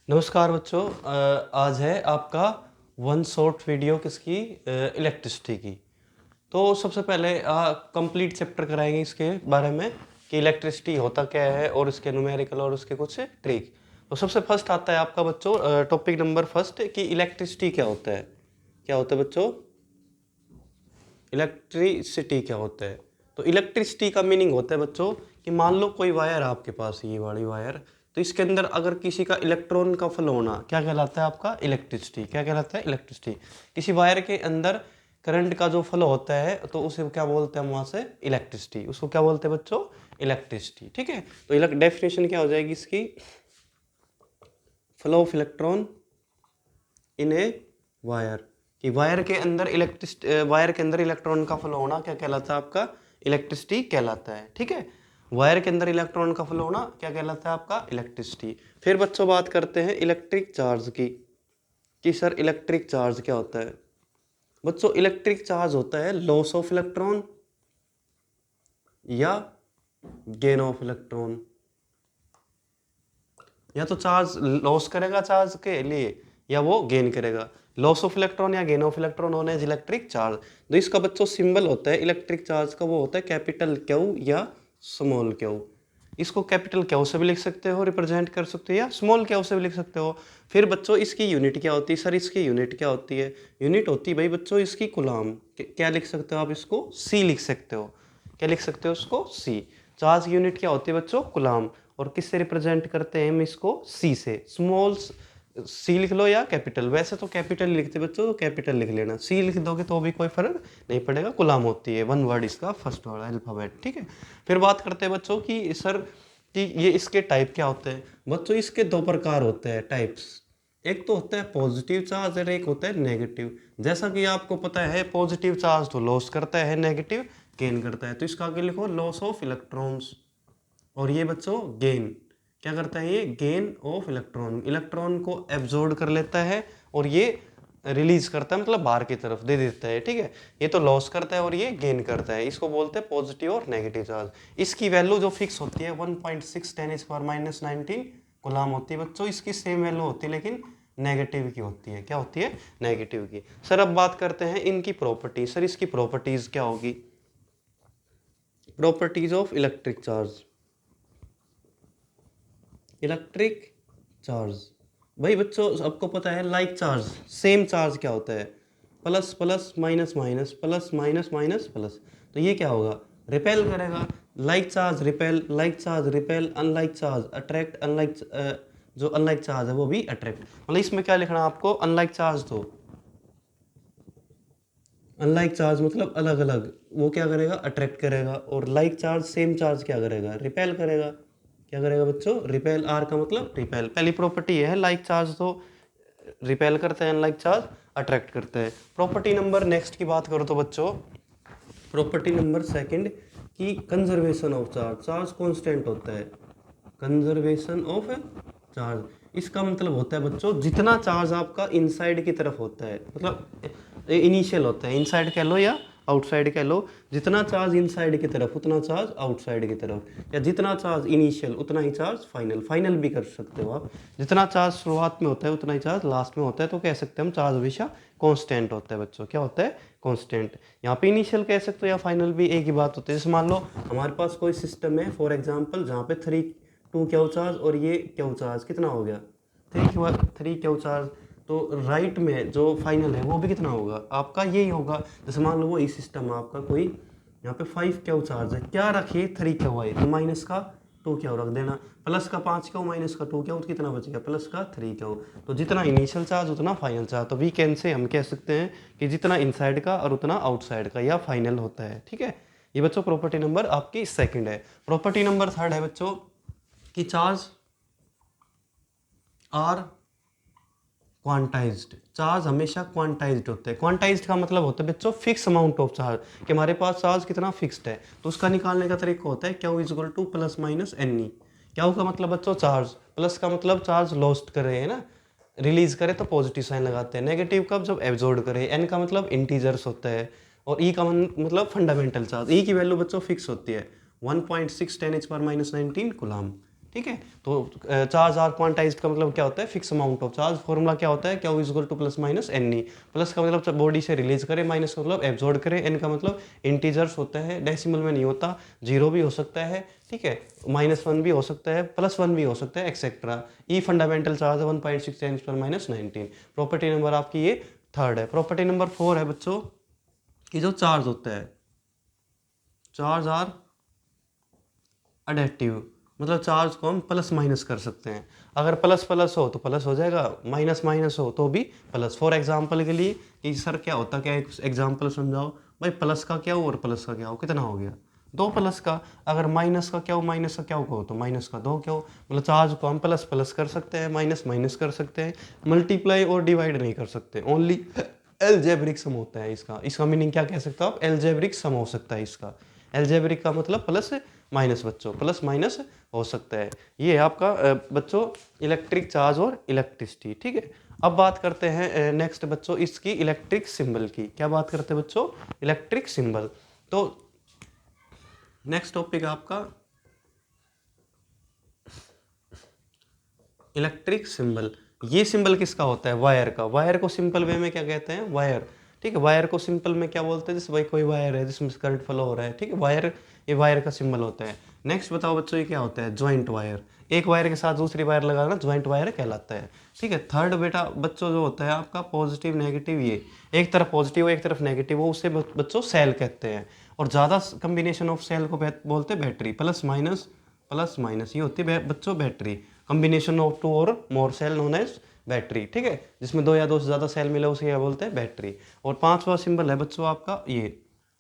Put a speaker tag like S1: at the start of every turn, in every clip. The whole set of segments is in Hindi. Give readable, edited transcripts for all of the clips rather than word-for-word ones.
S1: नमस्कार बच्चों। आज है आपका वन शॉर्ट वीडियो किसकी, इलेक्ट्रिसिटी की। तो सबसे पहले कंप्लीट चैप्टर कराएंगे इसके बारे में कि इलेक्ट्रिसिटी होता क्या है और इसके न्यूमेरिकल और उसके कुछ ट्रिक। तो सबसे फर्स्ट आता है आपका बच्चों टॉपिक नंबर फर्स्ट कि इलेक्ट्रिसिटी क्या होता है। क्या होता है बच्चों? इलेक्ट्रिसिटी क्या होता है? तो इलेक्ट्रिसिटी का मीनिंग होता है बच्चों कि मान लो कोई वायर आपके पास, ये वाली वायर, तो इसके अंदर अगर किसी का इलेक्ट्रॉन का फ्लो होना क्या कहलाता है? आपका इलेक्ट्रिसिटी। क्या कहलाता है? इलेक्ट्रिसिटी। किसी वायर के अंदर करंट का जो फ्लो होता है तो उसे क्या बोलते हैं हम वहां से? इलेक्ट्रिसिटी। उसको क्या बोलते हैं बच्चों? इलेक्ट्रिसिटी। ठीक है, तो डेफिनेशन क्या हो जाएगी इसकी? Flow of electron in a wire. कि वायर के अंदर वायर के अंदर इलेक्ट्रॉन का फ्लो होना क्या कहलाता है? आपका इलेक्ट्रिसिटी कहलाता है। ठीक है, वायर के अंदर इलेक्ट्रॉन का फ्लो होना क्या कहलाता है? आपका इलेक्ट्रिसिटी। फिर बच्चों बात करते हैं इलेक्ट्रिक चार्ज की कि सर इलेक्ट्रिक चार्ज क्या होता है? बच्चों इलेक्ट्रिक चार्ज होता है लॉस ऑफ इलेक्ट्रॉन या गेन ऑफ इलेक्ट्रॉन। या तो चार्ज लॉस करेगा चार्ज के लिए या वो गेन करेगा। लॉस ऑफ इलेक्ट्रॉन या गेन ऑफ इलेक्ट्रॉन होने इलेक्ट्रिक चार्ज। तो इसका बच्चों सिंबल होता है इलेक्ट्रिक चार्ज का, वो होता है कैपिटल क्यू या स्मॉल क्यू। इसको कैपिटल क्यू से भी लिख सकते हो, रिप्रेजेंट कर सकते हो, या स्मॉल क्यू से भी लिख सकते हो। फिर बच्चों इसकी यूनिट क्या होती है? सर इसकी यूनिट क्या होती है? यूनिट होती है भाई बच्चों इसकी कुलाम। क्या लिख सकते हो आप? इसको सी लिख सकते हो। क्या लिख सकते हो? उसको सी। चार्ज की यूनिट क्या होती है बच्चों? कुलाम। और किससे रिप्रेजेंट करते हैं हम इसको? सी से। स्मॉल सी लिख लो या कैपिटल, वैसे तो कैपिटल लिखते बच्चों, तो कैपिटल लिख लेना। सी लिख दोगे तो भी कोई फर्क नहीं पड़ेगा, गुलाम होती है। वन वर्ड इसका फर्स्ट वर्ड अल्फाबेट। ठीक है, फिर बात करते हैं बच्चों कि सर कि ये इसके टाइप क्या होते हैं। बच्चों इसके दो प्रकार होते हैं, टाइप्स। एक तो होता है पॉजिटिव चार्ज और एक होता है नेगेटिव। जैसा कि आपको पता है पॉजिटिव चार्ज तो लॉस करता है, नेगेटिव गेन करता है। तो इसका आगे लिखो लॉस ऑफ इलेक्ट्रॉन्स। और ये बच्चों गेन क्या करता है? ये गेन ऑफ इलेक्ट्रॉन, इलेक्ट्रॉन को एब्जॉर्ब कर लेता है और ये रिलीज करता है, मतलब बाहर की तरफ दे देता है। ठीक है, ये तो लॉस करता है और ये गेन करता है। इसको बोलते हैं पॉजिटिव और नेगेटिव चार्ज। इसकी वैल्यू जो फिक्स होती है 1.6 10⁻⁻⁹ गुलाम होती है बच्चों। इसकी सेम वैल्यू होती है लेकिन नेगेटिव की होती है। क्या होती है? नेगेटिव की। सर अब बात करते हैं इनकी प्रॉपर्टी। सर इसकी प्रॉपर्टीज क्या होगी? Properties of electric charge. Electric charge भाई बच्चों आपको पता है लाइक चार्ज सेम चार्ज क्या होता है? Plus plus minus minus plus minus minus plus. तो ये क्या होगा? रिपेल करेगा। Like charge repel, like charge repel, unlike charge attract, unlike जो अनलाइक चार्ज है वो भी अट्रैक्ट। मतलब इसमें क्या लिखना है आपको? अनलाइक चार्ज तो अनलाइक चार्ज मतलब अलग अलग, वो क्या करेगा? अट्रैक्ट करेगा। और लाइक चार्ज सेम चार्ज क्या करेगा? रिपेल करेगा। क्या करेगा बच्चों? रिपेल। आर का मतलब रिपेल। पहली प्रॉपर्टी है लाइक चार्ज तो रिपेल करते हैं, अनलाइक चार्ज अट्रैक्ट करते हैं। प्रॉपर्टी नंबर नेक्स्ट की बात करो तो बच्चों प्रॉपर्टी नंबर सेकंड की conservation of charge. Charge constant होता है। कंजर्वेशन ऑफ चार्ज इसका मतलब होता है बच्चों जितना चार्ज आपका इनसाइड की तरफ होता है, मतलब इनिशियल होता है, इनसाइड कह लो या आउटसाइड कह लो। जितना चार्ज इनसाइड की तरफ उतना चार्ज आउटसाइड की तरफ, या जितना चार्ज इनिशियल उतना ही चार्ज फाइनल। फाइनल भी कर सकते हो आप। जितना चार्ज शुरुआत में होता है उतना ही चार्ज लास्ट में होता है। तो कह सकते हैं हम चार्ज हमेशा कांस्टेंट होता है बच्चों। क्या होता है? कांस्टेंट। यहाँ पे इनिशियल कह सकते हो या फाइनल भी एक ही बात होती है। जैसे मान लो हमारे पास कोई सिस्टम है फॉर एग्जाम्पल जहाँ पे 2 क्यू चार्ज और ये क्यू चार्ज कितना हो गया? 3 क्यू चार्ज। तो राइट में जो फाइनल है वो भी कितना होगा? आपका यही होगा। जैसे मान लो वो इस सिस्टम में आपका कोई यहाँ पे 5 क्यू चार्ज है, क्या रखिए 3 क्यू है तो माइनस का 2 क्यू रख देना, प्लस का 5 क्यू माइनस का 2 क्यू, तो कितना बच गया? प्लस का 3 क्यू। तो जितना इनिशियल चार्ज उतना फाइनल चार्ज। तो वीकेंड से हम कह सकते हैं कि जितना इनसाइड का और उतना आउटसाइड का या फाइनल होता है। ठीक है, ये बच्चों प्रॉपर्टी नंबर आपकी सेकंड है। प्रॉपर्टी नंबर थर्ड है बच्चों कि चार्ज आर क्वांटाइज्ड। चार्ज हमेशा क्वांटाइज्ड होते हैं। क्वांटाइज्ड का मतलब होता है बच्चों फिक्स अमाउंट ऑफ चार्ज, कि हमारे पास चार्ज कितना फिक्स्ड है। तो उसका निकालने का तरीका होता है Q is equal to plus minus N E. Q का मतलब बच्चों चार्ज, प्लस का मतलब चार्ज लॉस्ट कर रहे हैं ना, रिलीज करे तो पॉजिटिव साइन लगाते हैं। नेगेटिव का जब एब्जॉर्ब करे। एन का मतलब इंटीजर्स होता है और ई का मतलब फंडामेंटल चार्ज। ई की वैल्यू बच्चों फिक्स होती है 1.6 10⁻⁹ कूलम। ठीक है। तो चार्ज आर क्वांटाइज्ड का मतलब क्या होता है, fix amount of charge. Formula क्या होता है, Q is equal to plus minus N E. Plus का मतलब बॉडी से रिलीज करे, माइनस का मतलब एब्जॉर्ब करे, एन का मतलब इंटीजर्स होता है, डेसिमल में नहीं होता, जीरो भी हो सकता है, ठीक है, -1 भी हो सकता है, +1 भी हो सकता है, एक्सेट्रा। ई फंडामेंटल चार्ज है 1.6 10 पर -19। प्रॉपर्टी नंबर आपकी ये थर्ड है। प्रॉपर्टी नंबर 4 है बच्चों कि जो चार्ज होता है, चार्ज आर अडेटिव, मतलब चार्ज को हम प्लस माइनस कर सकते हैं। अगर प्लस प्लस हो तो प्लस हो जाएगा, माइनस माइनस हो तो भी प्लस। फॉर एग्जांपल के लिए कि सर क्या होता, क्या एक एग्जांपल समझाओ भाई। प्लस का क्या हो और प्लस का क्या हो, कितना हो गया, 2 प्लस का। अगर माइनस का क्या हो, माइनस का क्या हो तो माइनस का 2 क्या हो। मतलब चार्ज को हम प्लस प्लस कर सकते हैं, माइनस माइनस कर सकते हैं, मल्टीप्लाई और डिवाइड नहीं कर सकते। ओनली एलजेब्रिक सम होता है इसका। इसका मीनिंग क्या कह सकते हो आप, एलजेब्रिक सम हो सकता है इसका। एलजेब्रिक का मतलब प्लस माइनस बच्चों, प्लस माइनस हो सकता है। ये है आपका बच्चों इलेक्ट्रिक चार्ज और इलेक्ट्रिसिटी, ठीक है। अब बात करते हैं नेक्स्ट बच्चों इसकी इलेक्ट्रिक सिंबल की। क्या बात करते हैं बच्चों, इलेक्ट्रिक सिंबल। तो नेक्स्ट टॉपिक आपका इलेक्ट्रिक सिंबल। ये सिंबल किसका होता है, वायर का। वायर को सिंपल वे में क्या कहते हैं, वायर, ठीक है। वायर को सिंपल में क्या बोलते हैं, जैसे भाई कोई वायर है जिसमें करंट फ्लो हो रहा है, ठीक है, वायर, ये वायर का सिंबल होता है। नेक्स्ट बताओ बच्चों ये क्या होता है, ज्वाइंट वायर। एक वायर के साथ दूसरी वायर लगाना ज्वाइंट वायर कहलाता है, ठीक है। थर्ड बेटा बच्चों जो होता है आपका पॉजिटिव नेगेटिव, ये एक तरफ पॉजिटिव हो एक तरफ नेगेटिव हो, उससे बच्चों सेल कहते हैं। और ज़्यादा कम्बिनेशन ऑफ सेल को बोलते हैं बैटरी। प्लस माइनस ये होती है बच्चों बैटरी। कॉम्बिनेशन ऑफ 2 और मोर सेल नोन एज बैटरी, ठीक है। जिसमें 2 या 2 से ज़्यादा सेल मिले उसे क्या बोलते हैं, बैटरी। और 5वां सिंबल है बच्चों आपका ये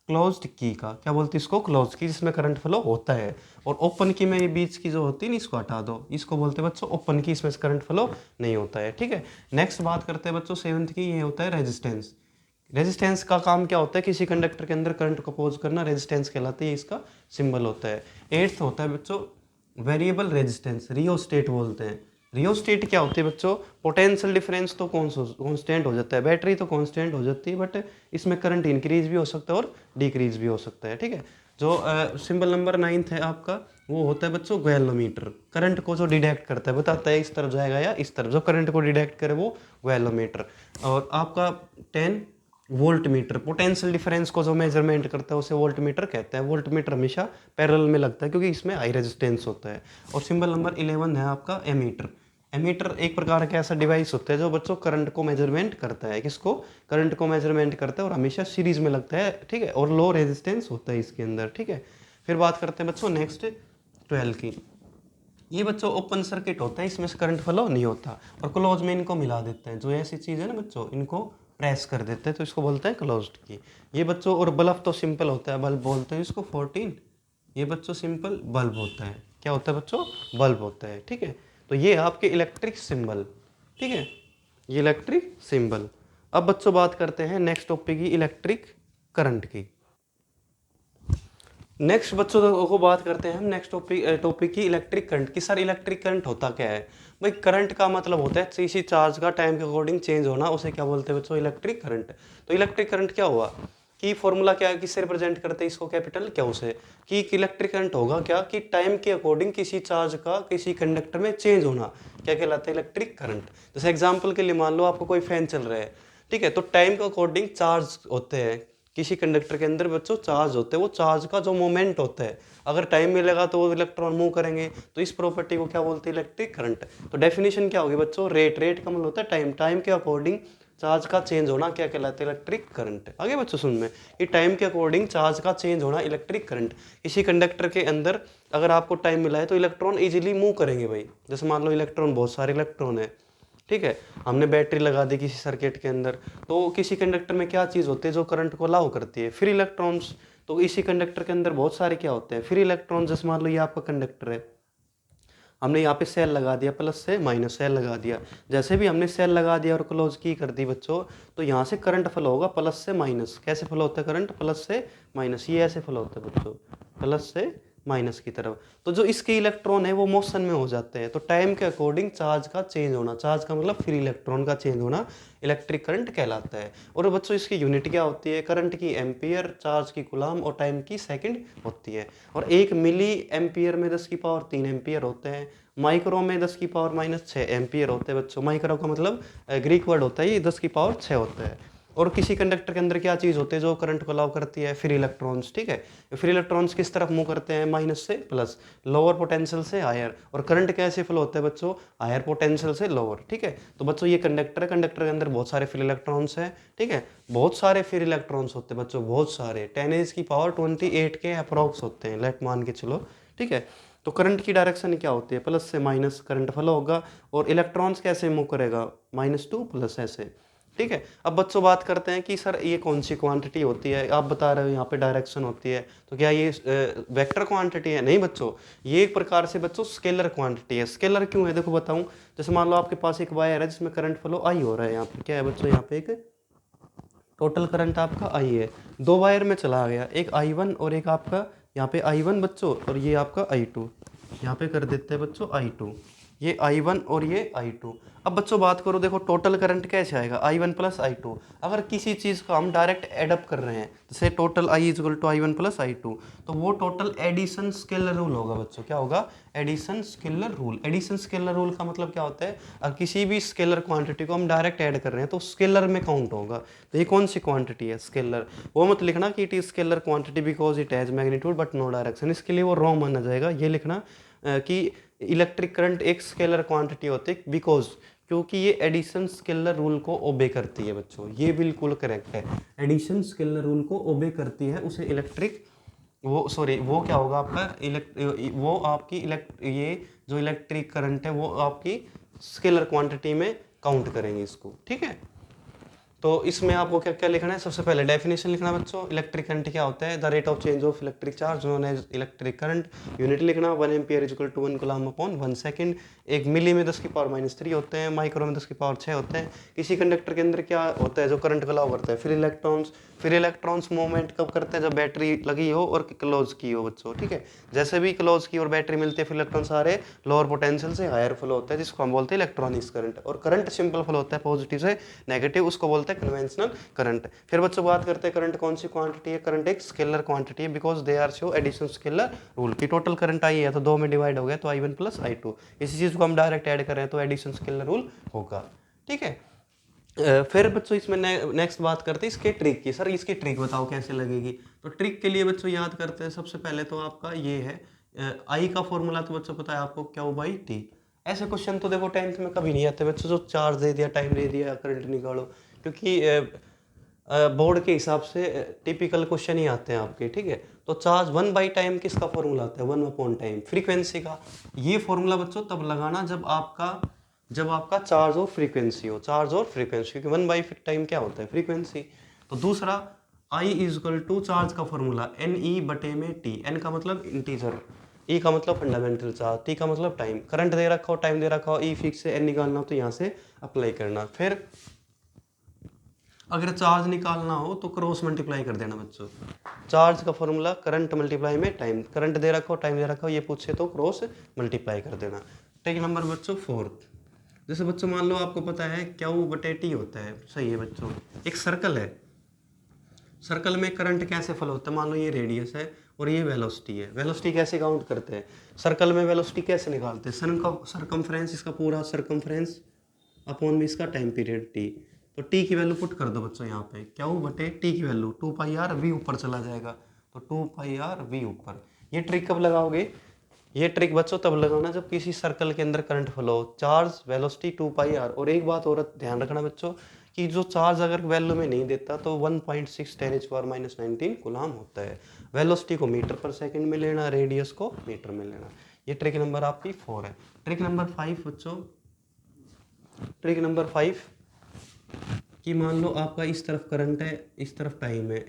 S1: क्लोज्ड की का। क्या बोलते हैं इसको, क्लोज की, जिसमें करंट फ्लो होता है। और ओपन की में ये बीच की जो होती है ना, इसको हटा दो, इसको बोलते हैं बच्चों ओपन की, इसमें करंट फ्लो नहीं होता है, ठीक है। नेक्स्ट बात करते हैं बच्चों 7th की, ये होता है रेजिस्टेंस। रेजिस्टेंस का काम क्या होता है, किसी कंडक्टर के अंदर करंट को अपोज करना, रेजिस्टेंस कहलाती है, इसका सिंबल होता है। 8th होता है बच्चों वेरिएबल रेजिस्टेंस, रियोस्टेट बोलते हैं। रियोस्टेट क्या होती है बच्चों, पोटेंशियल डिफरेंस तो कांस्टेंट हो जाता है, बैटरी तो कांस्टेंट हो जाती है, बट इसमें करंट इंक्रीज भी हो सकता है और डिक्रीज भी हो सकता है, ठीक है। जो सिंबल नंबर 9th है आपका, वो होता है बच्चों गैलोमीटर। करंट को जो डिटेक्ट करता है, बताता है इस तरफ जाएगा या इस तरफ, जो करंट को डिटेक्ट करे वो गैलोमीटर। और आपका 10 वोल्ट मीटर, पोटेंशियल डिफरेंस को जो मेजरमेंट करता है उसे वोल्ट मीटर कहते हैं। वोल्ट मीटर हमेशा पैरेलल में लगता है क्योंकि इसमें हाई रेजिस्टेंस होता है। और सिंबल नंबर 11 है आपका एमीटर। एमीटर एक प्रकार का ऐसा डिवाइस होता है जो बच्चों करंट को मेजरमेंट करता है। किसको, करंट को मेजरमेंट करता है, और हमेशा सीरीज में लगता है, ठीक है। और लो रेजिस्टेंस होता है इसके अंदर, ठीक है। फिर बात करते हैं बच्चों नेक्स्ट 12 की। ये बच्चों ओपन सर्किट होता है, इसमें से करंट फ्लो नहीं होता, और क्लोज में इनको मिला देते हैं। जो ऐसी चीज़ है ना बच्चों, इनको प्रेस कर देते हैं तो इसको बोलते हैं क्लोज्ड की। ये बच्चों, और बल्ब तो सिंपल होता है, बल्ब बोलते हैं इसको 14। ये बच्चों सिंपल बल्ब होता है। क्या होता है बच्चों, बल्ब होता है, ठीक है। तो ये आपके इलेक्ट्रिक सिंबल, ठीक है, ये इलेक्ट्रिक सिंबल। अब बच्चों बात करते हैं नेक्स्ट टॉपिक की, इलेक्ट्रिक करंट की। नेक्स्ट बच्चों को बात करते हैं हम नेक्स्ट टॉपिक की, इलेक्ट्रिक करंट की। सर इलेक्ट्रिक करंट होता क्या है भाई, करंट का मतलब होता है किसी चार्ज का टाइम के अकॉर्डिंग चेंज होना, उसे क्या बोलते हैं बच्चों, इलेक्ट्रिक करंट। तो इलेक्ट्रिक करंट क्या हुआ कि फॉर्मूला क्या है, किससे रिप्रेजेंट करते हैं इसको, कैपिटल क्यू से। कि इलेक्ट्रिक करंट होगा क्या, कि टाइम के अकॉर्डिंग किसी चार्ज का किसी कंडक्टर में चेंज होना, क्या कहलाता है, इलेक्ट्रिक करंट। जैसे एग्जाम्पल के लिए मान लो आपको कोई फैन चल रहा है, ठीक है, तो टाइम के अकॉर्डिंग चार्ज होते हैं किसी कंडक्टर के अंदर बच्चों, चार्ज होते हैं, वो चार्ज का जो मोमेंट होता है, अगर टाइम मिलेगा तो वो इलेक्ट्रॉन मूव करेंगे, तो इस प्रॉपर्टी को क्या बोलते हैं, इलेक्ट्रिक करंट। तो डेफिनेशन क्या होगी बच्चों, रेट का मतलब होता है टाइम, टाइम के अकॉर्डिंग चार्ज का चेंज होना क्या कहलाता है, इलेक्ट्रिक करंट। आगे बच्चों सुन में, कि टाइम के अकॉर्डिंग चार्ज का चेंज होना इलेक्ट्रिक करंट। इसी कंडक्टर के अंदर अगर आपको टाइम मिला है तो इलेक्ट्रॉन इजीली मूव करेंगे भाई। जैसे मान लो इलेक्ट्रॉन, बहुत सारे इलेक्ट्रॉन है, ठीक है, हमने बैटरी लगा दी किसी सर्किट के अंदर, तो किसी कंडक्टर में क्या चीज़ होती है जो करंट को अलाउ करती है, फ्री इलेक्ट्रॉन्स। तो इसी कंडक्टर के अंदर बहुत सारे क्या होते हैं, फ्री इलेक्ट्रॉन। जैसे मान लो ये आपका कंडक्टर है, हमने यहाँ पे सेल लगा दिया, प्लस से माइनस सेल लगा दिया। जैसे भी हमने सेल लगा दिया और क्लोज की कर दी बच्चों, तो यहाँ से करंट फ्लो होगा प्लस से माइनस। कैसे फ्लो होता है करंट, प्लस से माइनस, ये ऐसे फ्लो होता है बच्चों, प्लस से माइनस की तरफ। तो जो इसके इलेक्ट्रॉन है वो मोशन में हो जाते हैं, तो टाइम के अकॉर्डिंग चार्ज का चेंज होना, चार्ज का मतलब फ्री इलेक्ट्रॉन का चेंज होना इलेक्ट्रिक करंट कहलाता है। और बच्चों इसकी यूनिट क्या होती है, करंट की एम्पियर, चार्ज की कूलम और टाइम की सेकंड होती है। और 1 मिली एम्पियर में 10⁻³ एम्पियर होते हैं, माइक्रो में 10⁻⁻6 एम्पियर होते हैं बच्चों। माइक्रो का मतलब ग्रीक वर्ड होता है, ये 10⁻6 होता है। और किसी कंडक्टर के अंदर क्या चीज़ होती है जो करंट को अलाउ करती है, फ्री इलेक्ट्रॉन्स, ठीक है। फ्री इलेक्ट्रॉन्स किस तरफ मूव करते हैं, माइनस से प्लस, लोअर पोटेंशियल से हायर। और करंट कैसे फ्लो होता है बच्चों, हायर पोटेंशियल से लोअर, ठीक है। तो बच्चों ये कंडक्टर है, कंडक्टर के अंदर बहुत सारे फ्री इलेक्ट्रॉन्स हैं, ठीक है। बहुत सारे फ्री इलेक्ट्रॉन्स होते हैं बच्चों, बहुत सारे, 10⁻28 के अप्रॉक्स होते हैं, लेट मान के चलो, ठीक है। तो करंट की डायरेक्शन क्या होती है, प्लस से माइनस करंट फ्लो होगा। और इलेक्ट्रॉन्स कैसे मूव करेगा, -2 प्लस ऐसे, ठीक है। अब बच्चों बात करते हैं कि सर ये कौन सी क्वांटिटी होती है, आप बता रहे हो यहाँ पे डायरेक्शन होती है, तो क्या ये वेक्टर क्वांटिटी है, नहीं बच्चों, ये एक प्रकार से बच्चों स्केलर क्वांटिटी है। स्केलर क्यों है, देखो बताऊं। जैसे मान लो आपके पास एक वायर है जिसमें करंट फ्लो आई हो रहा है, यहाँ पे क्या है बच्चों, यहाँ पे एक टोटल करंट आपका आई है, 2 वायर में चला गया, एक I1 और एक आपका यहाँ पे I1 बच्चों, और ये आपका I2, यहाँ पे कर देते हैं बच्चों I2, ये I1 और ये I2। अब बच्चों बात करो, देखो टोटल करंट कैसे आएगा, I1 प्लस I2। अगर किसी चीज़ को हम डायरेक्ट एडअप कर रहे हैं, जैसे total I equal to I1 plus I2, तो वो टोटल एडिशन स्केलर रूल होगा बच्चों, क्या होगा, addition scalar rule. Addition scalar rule का मतलब क्या होता है, अगर किसी भी स्केलर क्वांटिटी को हम डायरेक्ट ऐड कर रहे हैं तो स्केलर में काउंट होगा। तो ये कौन सी क्वांटिटी है, स्केलर। वो मत लिखना कि it is scalar quantity because it has magnitude but no direction, इसके लिए वो रॉन्ग माना जाएगा। ये लिखना कि इलेक्ट्रिक करंट एक स्केलर क्वांटिटी होती है बिकॉज, क्योंकि ये एडिशन स्केलर रूल को ओबे करती है बच्चों, ये बिल्कुल करेक्ट है। एडिशन स्केलर रूल को ओबे करती है, उसे इलेक्ट्रिक, वो सॉरी वो क्या होगा आपका वो आपकी ये जो इलेक्ट्रिक करंट है वो आपकी स्केलर क्वांटिटी में काउंट करेंगे इसको, ठीक है। तो इसमें आपको क्या क्या लिखना है, सबसे पहले डेफिनेशन लिखना बच्चों, इलेक्ट्रिक करंट क्या होता है, the rate of change of electric charge known as electric current. Unit लिखना 1 ampere is equal to 1 coulomb upon 1 second. एक मिली में 10⁻³ होते हैं, माइक्रो में 10⁻6 होते हैं। किसी कंडक्टर के अंदर क्या होता है जो करंट को अलाउ करता है, free electrons. Free electrons movement कब करते हैं, जब बैटरी लगी हो और क्लोज की हो बच्चों, ठीक है। जैसे भी क्लोज की और बैटरी मिलती है, फ्री इलेक्ट्रॉन सारे लोअर पोटेंशियल से हायर फ्लो होता है, जिसको हम बोलते हैं इलेक्ट्रॉनिक्स करंट। और करंट सिंपल फ्लो होता है पॉजिटिव से नेगेटिव, उसको बोलते हैं कन्वेंशनल करंट। फिर बच्चों बात करते हैं करंट कौन सी क्वांटिटी है, करंट एक स्केलर क्वांटिटी है because they are show addition scalar rule की। टोटल करंट आई है तो 2 में डिवाइड हो गया तो I1 प्लस I2, इसी चीज को हम डायरेक्ट ऐड कर रहे हैं तो एडिशन स्केलर रूल होगा, ठीक है। फिर बच्चों इसमें नेक्स्ट बात करते हैं इसके ट्रिक की। सर इसकी ट्रिक बताओ कैसे लगेगी। तो ट्रिक के लिए बच्चों याद करते हैं, सबसे पहले तो आपका ये है आई का फॉर्मूला तो बच्चों पता है आपको, क्यू बाई टी। ऐसे क्वेश्चन तो देखो 10th में कभी नहीं आते बच्चों, जो चार्ज दे दिया, टाइम दे दिया, करंट निकालो, क्योंकि बोर्ड के हिसाब से टिपिकल क्वेश्चन ही आते हैं आपके, ठीक है। तो चार्ज 1 बाई टाइम किसका फॉर्मूला आता है, 1 अपॉन टाइम, फ्रीक्वेंसी का। ये फॉर्मूला बच्चों तब लगाना जब आपका चार्ज और फ्रीक्वेंसी हो, चार्ज और फ्रीक्वेंसी, क्योंकि 1 बाई टाइम क्या होता है, फ्रीक्वेंसी। तो दूसरा I is equal to charge का फॉर्मूला NE बटे में T। N का मतलब इंटीजर, E का मतलब फंडामेंटल चार्ज, T का मतलब टाइम। करंट दे रखा हो, टाइम दे रखा हो, E फिक्स है, N निकालना हो तो यहाँ से अप्लाई करना। फिर अगर चार्ज निकालना हो तो क्रॉस मल्टीप्लाई कर देना बच्चों। चार्ज का फॉर्मूला करंट मल्टीप्लाई में टाइम, करंट दे रखा हो, टाइम दे रखा हो, ये पूछे तो क्रॉस मल्टीप्लाई कर देना। टेक नंबर बच्चों 4th। जैसे बच्चों मान लो आपको पता है क्यू बटे टी होता है, सही है बच्चों। एक सर्कल है, सर्कल में करंट कैसे फ्लो होता है, मान लो ये रेडियस है और ये वेलोसिटी है। वेलोसिटी कैसे काउंट करते हैं, सर्कल में वेलोसिटी कैसे निकालते हैं, सरकमफ्रेंस, इसका पूरा सरकमफ्रेंस अपॉन में इसका टाइम पीरियड टी। तो टी की वैल्यू पुट कर दो बच्चों यहाँ पे, क्या हो बटे टी की वैल्यू 2πr/v ऊपर चला जाएगा, तो 2πr/v ऊपर। ये ट्रिक कब लगाओगे, ये ट्रिक बच्चों तब लगाना जब किसी सर्कल के अंदर करंट फ्लो हो, चार्ज वेलोसिटी 2πr। और एक बात और ध्यान रखना बच्चों कि जो चार्ज अगर वैल्यू में नहीं देता तो 1.6 10⁻⁻19 कूलम होता है। वेलोसिटी को मीटर पर सेकंड में लेना, रेडियस को मीटर में लेना। ये ट्रिक नंबर आपकी 4 है। ट्रिक नंबर 5 बच्चों, ट्रिक नंबर 5 कि मान लो आपका इस तरफ करंट है, इस तरफ टाइम है,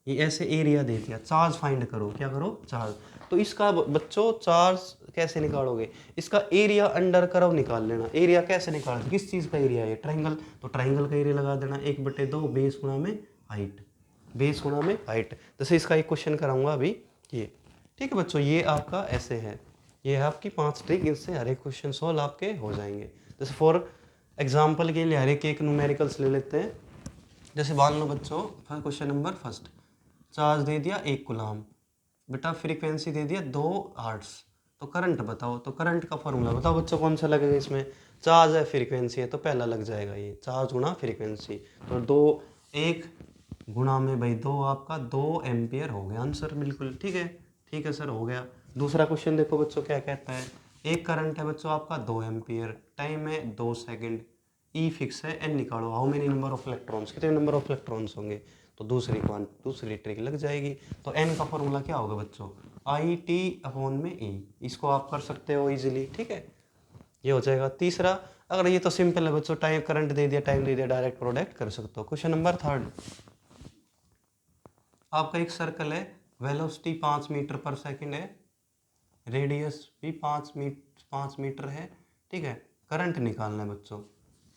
S1: ये ऐसे एरिया दे दिया, चार्ज फाइंड करो, क्या करो, चार्ज। तो इसका बच्चों चार्ज कैसे निकालोगे, इसका एरिया अंडर कर्व निकाल लेना। एरिया कैसे निकालोगे, किस चीज़ का एरिया है, ट्राइंगल, तो ट्राइंगल का एरिया लगा देना 1/2 बेस गुणा में हाइट, बेस गुणा में हाइट। जैसे इसका एक क्वेश्चन कराऊंगा अभी, ये ठीक है बच्चों, ये आपका ऐसे है, ये है आपकी 5 ट्रिक, इससे हर एक क्वेश्चन सॉल्व आपके हो जाएंगे। जैसे फॉर एग्जाम्पल के लिए हर एक न्यूमेरिकल्स ले लेते हैं। जैसे मान लो बच्चों क्वेश्चन नंबर फर्स्ट, चार्ज दे दिया 1 कूलम, बेटा फ्रीक्वेंसी दे दिया 2 हर्ट्ज, तो करंट बताओ। तो करंट का फॉर्मूला बताओ बच्चों कौन सा लगेगा इसमें, चार्ज है फ्रीक्वेंसी है तो पहला लग जाएगा ये चार्ज गुणा फ्रीक्वेंसी, तो 2 1 गुणा में भाई 2 आपका 2 एम्पियर हो गया आंसर, बिल्कुल ठीक है सर हो गया। दूसरा क्वेश्चन देखो बच्चों क्या कहता है, एक करंट है बच्चों आपका 2 एम्पियर, टाइम है 2 सेकंड, ई फिक्स है, एन निकालो, how many number of electrons, कितने नंबर ऑफ इलेक्ट्रॉन्स होंगे, तो दूसरी ट्रिक लग जाएगी। तो एन का फॉर्मूला क्या होगा बच्चों, आई टी अपॉन में ई, इसको आप कर सकते हो इजीली, ठीक है, ये हो जाएगा। तीसरा, अगर ये तो सिंपल है बच्चों, टाइम करंट दे दिया टाइम दे दिया, डायरेक्ट प्रोडक्ट कर सकते हो। क्वेश्चन नंबर थर्ड, आपका एक सर्कल है, वेलोसिटी 5 मीटर पर सेकंड है, रेडियस भी 5 मीटर है, ठीक है, करंट निकालना है बच्चों।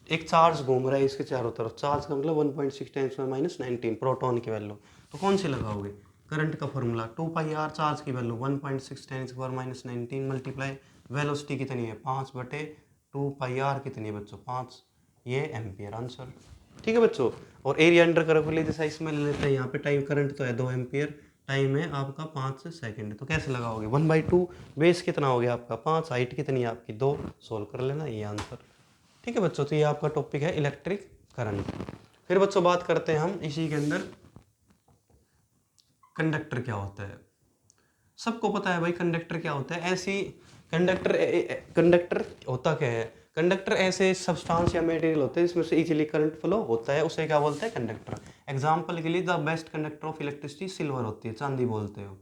S1: एक चार्ज घूम रहा है इसके चारों तरफ, चार्ज का मतलब 1.6 × 10⁻⁹ प्रोटॉन की वैल्यू, तो कौन सी लगाओगे, करंट का फॉर्मूला 2πr, चार्ज की वैल्यू 1.6 × 10⁻⁹ मल्टीप्लाई वेलोसिटी कितनी है 5/2πr कितनी है बच्चों 5, ये एम्पियर आंसर, ठीक है बच्चों। और एरिया अंडर कर्व के लिए जैसा इसमें ले लेते हैं, यहाँ पे टाइम करंट तो है 2 एम्पियर, टाइम है आपका 5 सेकंड, तो कैसे लगाओगे 1/2, बेस कितना हो गया आपका 5, हाइट कितनी है आपकी 2, सोल्व कर लेना ये आंसर, ठीक है बच्चों। तो ये आपका टॉपिक है इलेक्ट्रिक करंट। फिर बच्चों बात करते हैं हम इसी के अंदर कंडक्टर क्या होता है। सबको पता है भाई कंडक्टर क्या होता है, ऐसी कंडक्टर होता क्या है, कंडक्टर ऐसे सब्सटेंस या मटेरियल होते हैं जिसमें से इजीली करंट फ्लो होता है, उसे क्या बोलते हैं कंडक्टर। एग्जांपल के लिए the best conductor of electricity silver होती है, चांदी बोलते हो,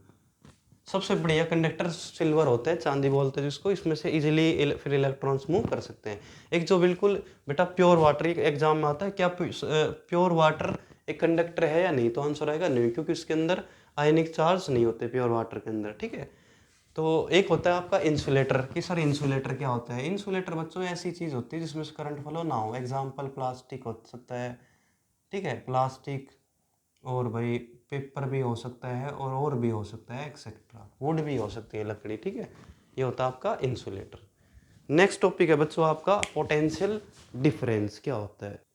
S1: सबसे बढ़िया कंडक्टर सिल्वर होता है, चांदी बोलते हैं जिसको, इसमें से इजीली फिर इलेक्ट्रॉन्स मूव कर सकते हैं। एक जो बिल्कुल बेटा प्योर वाटर, एक एग्जाम में आता है क्या प्योर वाटर एक कंडक्टर है या नहीं, तो आंसर आएगा नहीं, क्योंकि उसके अंदर आयनिक चार्ज नहीं होते प्योर वाटर के अंदर, ठीक है। तो एक होता है आपका इंसुलेटर, कि सर इंसुलेटर क्या होता है, इंसुलेटर बच्चों ऐसी चीज होती है जिसमें से करंट फ्लो ना हो, एग्जाम्पल प्लास्टिक हो सकता है, ठीक है, प्लास्टिक, और भाई पेपर भी हो सकता है, और भी हो सकता है एक्सेट्रा, वुड भी हो सकती है लकड़ी, ठीक है, ये होता है आपका इंसुलेटर। नेक्स्ट टॉपिक है बच्चों आपका पोटेंशियल डिफरेंस क्या होता है।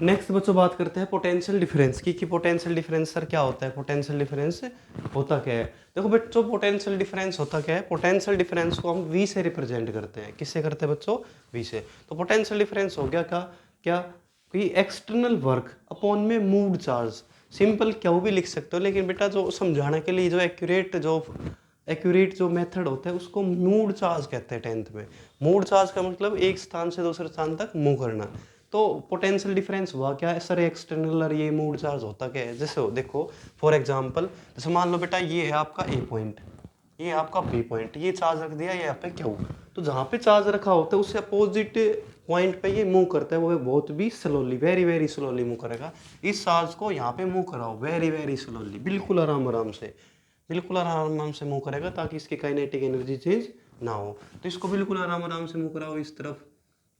S1: नेक्स्ट बच्चों बात करते हैं पोटेंशियल डिफरेंस की, कि पोटेंशियल डिफरेंस सर क्या होता है, पोटेंशियल डिफरेंस होता क्या है। देखो बच्चों पोटेंशियल डिफरेंस होता क्या है, पोटेंशियल डिफरेंस को हम वी से रिप्रेजेंट करते हैं, किससे करते हैं बच्चों, वी से। तो पोटेंशियल डिफरेंस हो गया क्या क्या कि एक्सटर्नल वर्क अपॉन में मूव्ड चार्ज, सिंपल क्यों भी लिख सकते हो, लेकिन बेटा जो समझाने के लिए जो एक्यूरेट जो मेथड होता है उसको मूव्ड चार्ज कहते हैं 10th में। मूव्ड चार्ज का मतलब एक स्थान से दूसरे स्थान तक मूव करना। तो पोटेंशियल डिफरेंस हुआ क्या है सर, एक्सटर्नल और ये मूव्ड चार्ज होता क्या है, जैसे हो देखो फॉर एग्जांपल, जैसे मान लो बेटा ये है आपका ए पॉइंट, ये है आपका बी पॉइंट, ये चार्ज रख दिया यहाँ पे क्यू, तो जहाँ पे चार्ज रखा होता है उससे अपोजिट पॉइंट पे ये मूव करता है, वो बहुत भी slowly, very very slowly move करेगा। इस चार्ज को यहाँ पे मूव कराओ वेरी वेरी स्लोली, बिल्कुल आराम आराम से, बिल्कुल आराम आराम से मूव करेगा ताकि इसकी काइनेटिक एनर्जी चेंज ना हो। तो इसको बिल्कुल आराम आराम से मूव कराओ इस तरफ।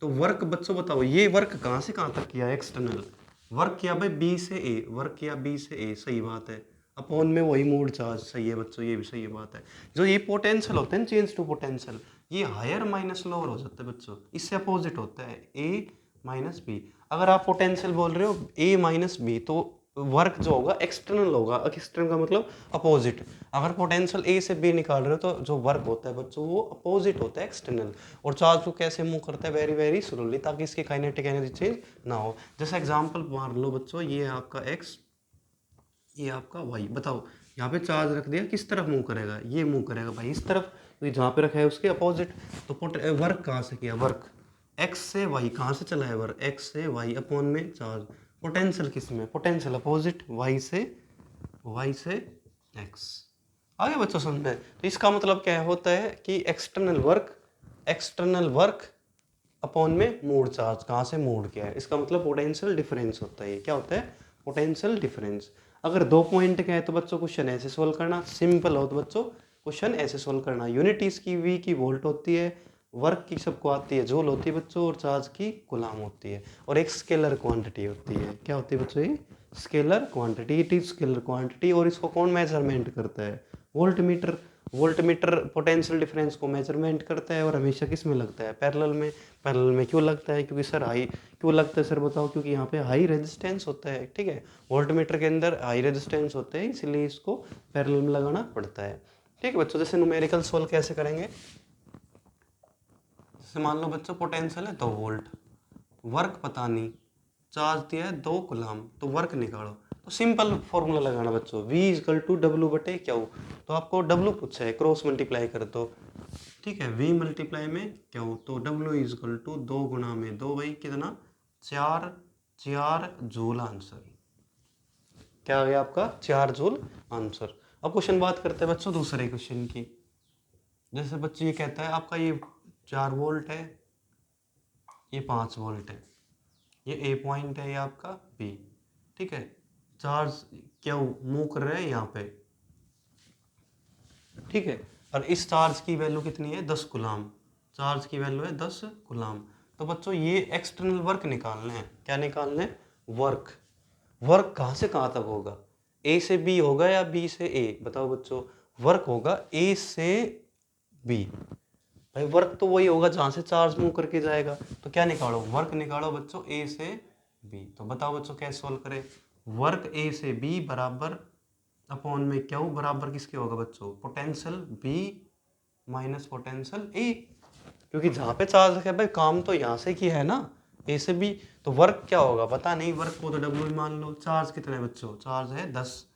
S1: तो वर्क बच्चों बताओ ये वर्क कहाँ से कहाँ तक किया, एक्सटर्नल वर्क किया भाई बी से ए, वर्क किया बी से ए, सही बात है, अपॉन में वही मूड चार्ज, सही है बच्चों, ये भी सही बात है। जो ये पोटेंशियल होते हैं चेंज टू पोटेंशियल, ये हायर माइनस लोअर हो जाता है बच्चों, इससे अपोजिट होता है ए माइनस बी। अगर आप पोटेंशियल बोल रहे हो ए माइनस बी, तो वर्क जो होगा एक्सटर्नल होगा, एक्सटर्नल का मतलब अपोजिट। अगर पोटेंशियल ए से बी निकाल रहे हो तो जो वर्क होता है बच्चों वो अपोजिट होता है एक्सटर्नल। और चार्ज को कैसे मूव करता है, वेरी वेरी स्लोली, ताकि इसकी काइनेटिक एनर्जी चेंज ना हो। जैसे एग्जांपल मान लो बच्चों, ये है आपका एक्स, ये आपका वाई, बताओ यहाँ पे चार्ज रख दिया, किस तरफ मूव करेगा, ये मूव करेगा भाई इस तरफ, तो जहाँ पे रखा है उसके अपोजिट। तो वर्क कहाँ से किया, वर्क एक्स से वाई, कहाँ से चला है वर्क, एक्स से वाई अपॉन में चार्ज, पोटेंशियल किस में, पोटेंशियल अपोजिट, वाई से एक्स। आगे बच्चों समझ में। तो इसका मतलब क्या होता है कि एक्सटर्नल वर्क अपॉन में मूड चार्ज, कहाँ से मूड किया है, इसका मतलब पोटेंशियल डिफरेंस होता है। ये क्या होता है, पोटेंशियल डिफरेंस। अगर 2 पॉइंट का है तो बच्चों क्वेश्चन ऐसे सोल्व करना, सिंपल हो तो बच्चों क्वेश्चन ऐसे सोल्व करना। यूनिट इसकी वी की वोल्ट होती है, वर्क की सबको आती है जूल होती है बच्चों, और चार्ज की कूलम होती है, और एक स्केलर क्वांटिटी होती है। क्या होती है बच्चों, ये scalar quantity, it is scalar quantity. और इसको कौन मेजरमेंट करता है, वोल्ट मीटर पोटेंशियल डिफरेंस को मेजरमेंट करता है और हमेशा किस में लगता है, पैरेलल में क्यों लगता है, क्योंकि सर हाई क्यों लगता है सर बताओ, क्योंकि यहाँ पे हाई रेजिस्टेंस होता है, ठीक है, वोल्ट मीटर के अंदर हाई रेजिस्टेंस होते हैं, इसलिए इसको पैरेलल में लगाना पड़ता है, ठीक है बच्चों। जैसे न्यूमेरिकल सोल्व कैसे करेंगे, जैसे मान लो बच्चों पोटेंशियल है 2 वोल्ट, वर्क पता नहीं, चार्ज दिया है 2 कूलम, तो वर्क निकालो। तो सिंपल फॉर्मूला लगाना बच्चों, V इक्वल टू डब्ल्यू बटे क्यू, तो आपको W पूछा है, क्रॉस मल्टीप्लाई कर दो, ठीक है, V मल्टीप्लाई में क्यू, तो W इक्वल टू 2 गुना में 2, भाई कितना 4 जूल आंसर, क्या आ गया आपका 4 जूल आंसर। अब क्वेश्चन बात करते हैं बच्चों दूसरे क्वेश्चन की। जैसे बच्चे ये कहता है आपका ये 4 वोल्ट है, ये 5 वोल्ट है, ये ए पॉइंट है, ये आपका बी, ठीक है, चार्ज क्या मूव कर रहे हैं यहाँ पे, ठीक है, और इस चार्ज की वैल्यू कितनी है 10 कूलम, चार्ज की वैल्यू है 10 कूलम। तो बच्चों ये एक्सटर्नल वर्क निकालना है, क्या निकालना है, वर्क। वर्क कहाँ से कहाँ तक होगा, ए से बी होगा या बी से ए, बताओ बच्चों, वर्क होगा ए से बी, भाई वर्क तो वही होगा जहां से चार्ज मूव करके जाएगा, तो क्या निकालो, वर्क निकालो बच्चों ए से बी। तो बताओ बच्चों कैसे सोल्व करें, वर्क ए से बी बराबर अपॉन में क्यू बराबर किसके होगा बच्चों, पोटेंशियल बी माइनस पोटेंशियल ए, क्योंकि जहां पे चार्ज है भाई काम तो यहाँ से किया है ना, ए से बी, तो वर्क क्या होगा पता नहीं, वर्क को तो डब्ल्यू मान लो, चार्ज कितना है बच्चों, चार्ज है 10,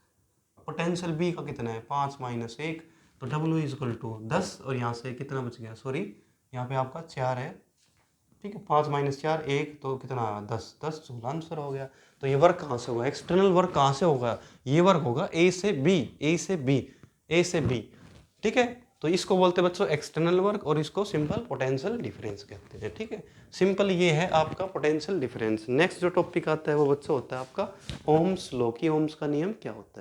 S1: पोटेंशियल बी का कितना है 5 माइनस 1, तो W इजक्वल टू 10, और यहाँ से कितना बच गया, सॉरी यहाँ पे आपका 4 है, ठीक है, 5 माइनस 4 1, तो कितना 10 जूल आंसर हो गया। तो ये वर्क कहाँ से होगा, एक्सटर्नल वर्क कहाँ से होगा, ये वर्क होगा ए से बी, ठीक है, तो इसको बोलते हैं बच्चों एक्सटर्नल वर्क, और इसको सिंपल पोटेंशियल डिफरेंस कहते हैं, ठीक है, सिंपल ये है आपका पोटेंशियल डिफरेंस। नेक्स्ट जो टॉपिक आता है वो बच्चों होता है आपका ओम्स लॉ, की ओम्स का नियम क्या होता है।